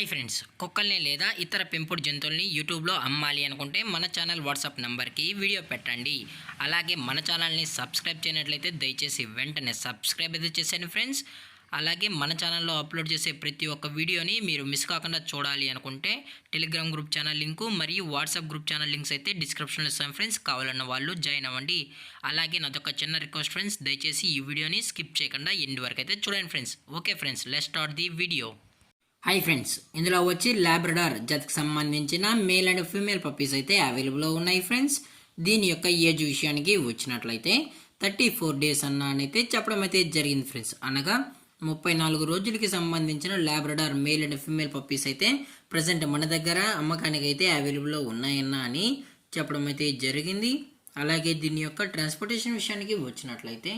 Hi friends, కుక్కల్ని లేదా ఇతర పెంపుడు జంతువుల్ని యూట్యూబ్లో అమ్మాలి అనుకుంటే మన ఛానల్ వాట్సాప్ నెంబర్కి వీడియో పెట్టండి. అలాగే మన ఛానల్ని సబ్స్క్రైబ్ చేయనట్లయితే దయచేసి వెంటనే సబ్స్క్రైబ్ అయితే చేసేయండి ఫ్రెండ్స్. అలాగే మన ఛానల్లో అప్లోడ్ చేసే ప్రతి ఒక్క వీడియోని మీరు మిస్ కాకుండా చూడాలి అనుకుంటే టెలిగ్రామ్ గ్రూప్ ఛానల్ లింకు మరియు వాట్సాప్ గ్రూప్ ఛానల్ లింక్స్ అయితే డిస్క్రిప్షన్లో ఇస్తాను ఫ్రెండ్స్. కావాలన్న వాళ్ళు జాయిన్ అవ్వండి. అలాగే నాదొక చిన్న రిక్వెస్ట్ ఫ్రెండ్స్, దయచేసి ఈ వీడియోని స్కిప్ చేయకుండా ఎండ్ వరకు అయితే చూడండి friends. Okay friends, let's start the video. Hi friends, ఇందులో వచ్చి లాబ్రడార్ జతకు సంబంధించిన మేల్ అండ్ ఫీమేల్ పప్పీస్ అయితే అవైలబుల్లో ఉన్నాయి ఫ్రెండ్స్. దీని యొక్క ఏజ్ విషయానికి వచ్చినట్లయితే 34 డేస్ అన్నైతే చెప్పడం అయితే జరిగింది ఫ్రెండ్స్. అనగా 34 రోజులకి సంబంధించిన Labrador male and female puppies అయితే ప్రజెంట్ మన దగ్గర అమ్మకానికి అయితే అవైలబుల్లో ఉన్నాయన్న అని చెప్పడం అయితే జరిగింది. అలాగే దీని యొక్క ట్రాన్స్పోర్టేషన్ విషయానికి వచ్చినట్లయితే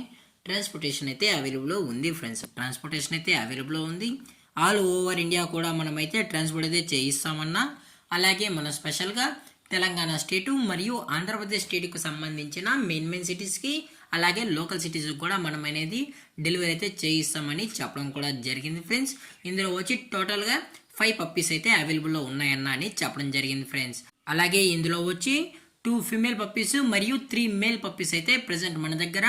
ట్రాన్స్పోర్టేషన్ అయితే అవైలబుల్లో ఉంది ఫ్రెండ్స్. ట్రాన్స్పోర్టేషన్ అయితే అవైలబుల్లో ఉంది. ఆల్ ఓవర్ ఇండియా కూడా మనమైతే ట్రాన్స్పోర్ట్ అయితే చేయిస్తామన్నా. అలాగే మన స్పెషల్గా తెలంగాణ స్టేటు మరియు ఆంధ్రప్రదేశ్ స్టేట్కి సంబంధించిన మెయిన్ సిటీస్కి అలాగే లోకల్ సిటీస్కి కూడా మనం అనేది డెలివరీ అయితే చేయిస్తామని చెప్పడం కూడా జరిగింది ఫ్రెండ్స్. ఇందులో వచ్చి టోటల్గా 5 పప్పీస్ అయితే అవైలబుల్లో ఉన్నాయన్న అని చెప్పడం జరిగింది ఫ్రెండ్స్. అలాగే ఇందులో వచ్చి 2 ఫీమేల్ పప్పీస్ మరియు 3 మేల్ పప్పీస్ అయితే ప్రజెంట్ మన దగ్గర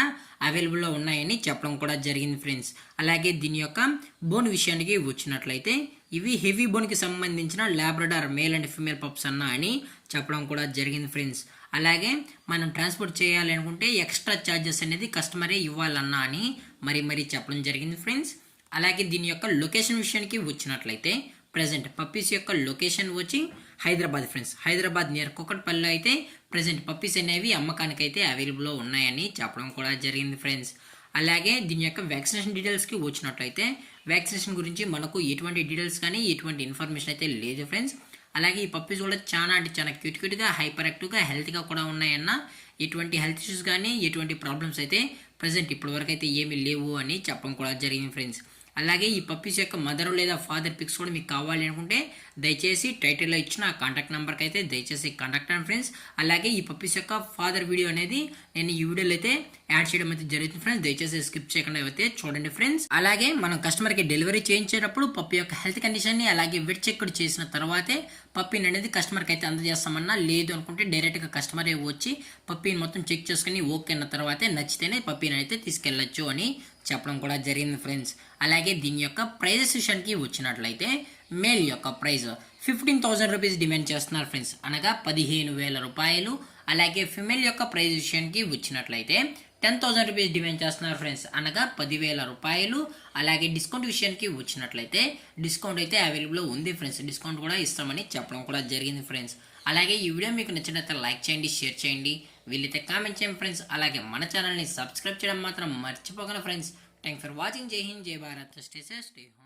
అవైలబుల్లో ఉన్నాయని చెప్పడం కూడా జరిగింది ఫ్రెండ్స్. అలాగే దీని యొక్క బోన్ విషయానికి వచ్చినట్లయితే ఇవి హెవీ బోన్కి సంబంధించిన Labrador male and female pups అన్న అని చెప్పడం కూడా జరిగింది ఫ్రెండ్స్. అలాగే మనం ట్రాన్స్పోర్ట్ చేయాలి అనుకుంటే ఎక్స్ట్రా ఛార్జెస్ అనేది కస్టమరే ఇవ్వాలన్నా అని మరీ చెప్పడం జరిగింది ఫ్రెండ్స్. అలాగే దీని యొక్క లొకేషన్ విషయానికి వచ్చినట్లయితే ప్రజెంట్ పప్పీస్ యొక్క లొకేషన్ వచ్చి హైదరాబాద్ ఫ్రెండ్స్. హైదరాబాద్ నియర్ కుకట్పల్లిలో అయితే ప్రజెంట్ పప్పీస్ అనేవి అమ్మకానికి అయితే అవైలబుల్లో ఉన్నాయని చెప్పడం కూడా జరిగింది ఫ్రెండ్స్. అలాగే దీని యొక్క వ్యాక్సినేషన్ డీటెయిల్స్కి వచ్చినట్లయితే వ్యాక్సినేషన్ గురించి మనకు ఎటువంటి డీటెయిల్స్ కానీ ఎటువంటి ఇన్ఫర్మేషన్ అయితే లేదు ఫ్రెండ్స్. అలాగే ఈ పప్పీస్ కూడా చాలా క్యూట్గా హైపర్ యాక్టివ్గా హెల్త్గా కూడా ఉన్నాయన్న. ఎటువంటి హెల్త్ ఇష్యూస్ కానీ ఎటువంటి ప్రాబ్లమ్స్ అయితే ప్రజెంట్ ఇప్పటివరకు అయితే ఏమీ లేవు అని చెప్పడం కూడా జరిగింది ఫ్రెండ్స్. అలాగే ఈ పప్పీస్ యొక్క మదర్ లేదా ఫాదర్ పిక్స్ కూడా మీకు కావాలి అనుకుంటే దయచేసి టైటిల్లో ఇచ్చిన కాంటాక్ట్ నెంబర్కి అయితే దయచేసి కాంటాక్ట్ అండి ఫ్రెండ్స్. అలాగే ఈ పప్పీస్ యొక్క ఫాదర్ వీడియో అనేది నేను ఈ వీడియోలో అయితే యాడ్ చేయడం అయితే జరుగుతుంది ఫ్రెండ్స్. దయచేసి స్కిప్ చేయకుండా అయితే చూడండి ఫ్రెండ్స్. అలాగే మనం కస్టమర్కి డెలివరీ చేయించేటప్పుడు పప్పీ యొక్క హెల్త్ కండిషన్ని అలాగే వెట్ చెక్ చేసిన తర్వాతే పప్పీని అనేది కస్టమర్కి అయితే అందజేస్తామన్నా. లేదు అనుకుంటే డైరెక్ట్గా కస్టమరే వచ్చి పప్పీని మొత్తం చెక్ చేసుకుని ఓకే అన్న తర్వాతే నచ్చితేనే పప్పీని అయితే తీసుకెళ్ళచ్చు అని చెప్పడం కూడా జరిగింది ఫ్రెండ్స్. అలాగే దీని యొక్క ప్రైజెస్ విషయానికి వచ్చినట్లయితే మేల్ యొక్క ప్రైస్ 15,000 రూపీస్ డిమాండ్ చేస్తున్నారు ఫ్రెండ్స్, అనగా 15,000 రూపాయలు. అలాగే ఫిమేల్ యొక్క ప్రైస్ విషయానికి వచ్చినట్లయితే 10,000 రూపీస్ డిమాండ్ చేస్తున్నారు ఫ్రెండ్స్, అనగా 10,000 రూపాయలు. అలాగే డిస్కౌంట్ విషయానికి వచ్చినట్లయితే డిస్కౌంట్ అయితే అవైలబుల్ ఉంది ఫ్రెండ్స్. డిస్కౌంట్ కూడా ఇస్తామని చెప్పడం కూడా జరిగింది ఫ్రెండ్స్. అలాగే ఈ వీడియో మీకు నచ్చినట్లయితే లైక్ చేయండి, షేర్ చేయండి, వీళ్ళైతే కామెంట్ చేయండి ఫ్రెండ్స్. అలాగే మన ఛానల్ని సబ్స్క్రైబ్ చేయడం మాత్రం మర్చిపోకండి ఫ్రెండ్స్. Thanks for watching. జై హింద్, జై Bharat, stay safe, stay home.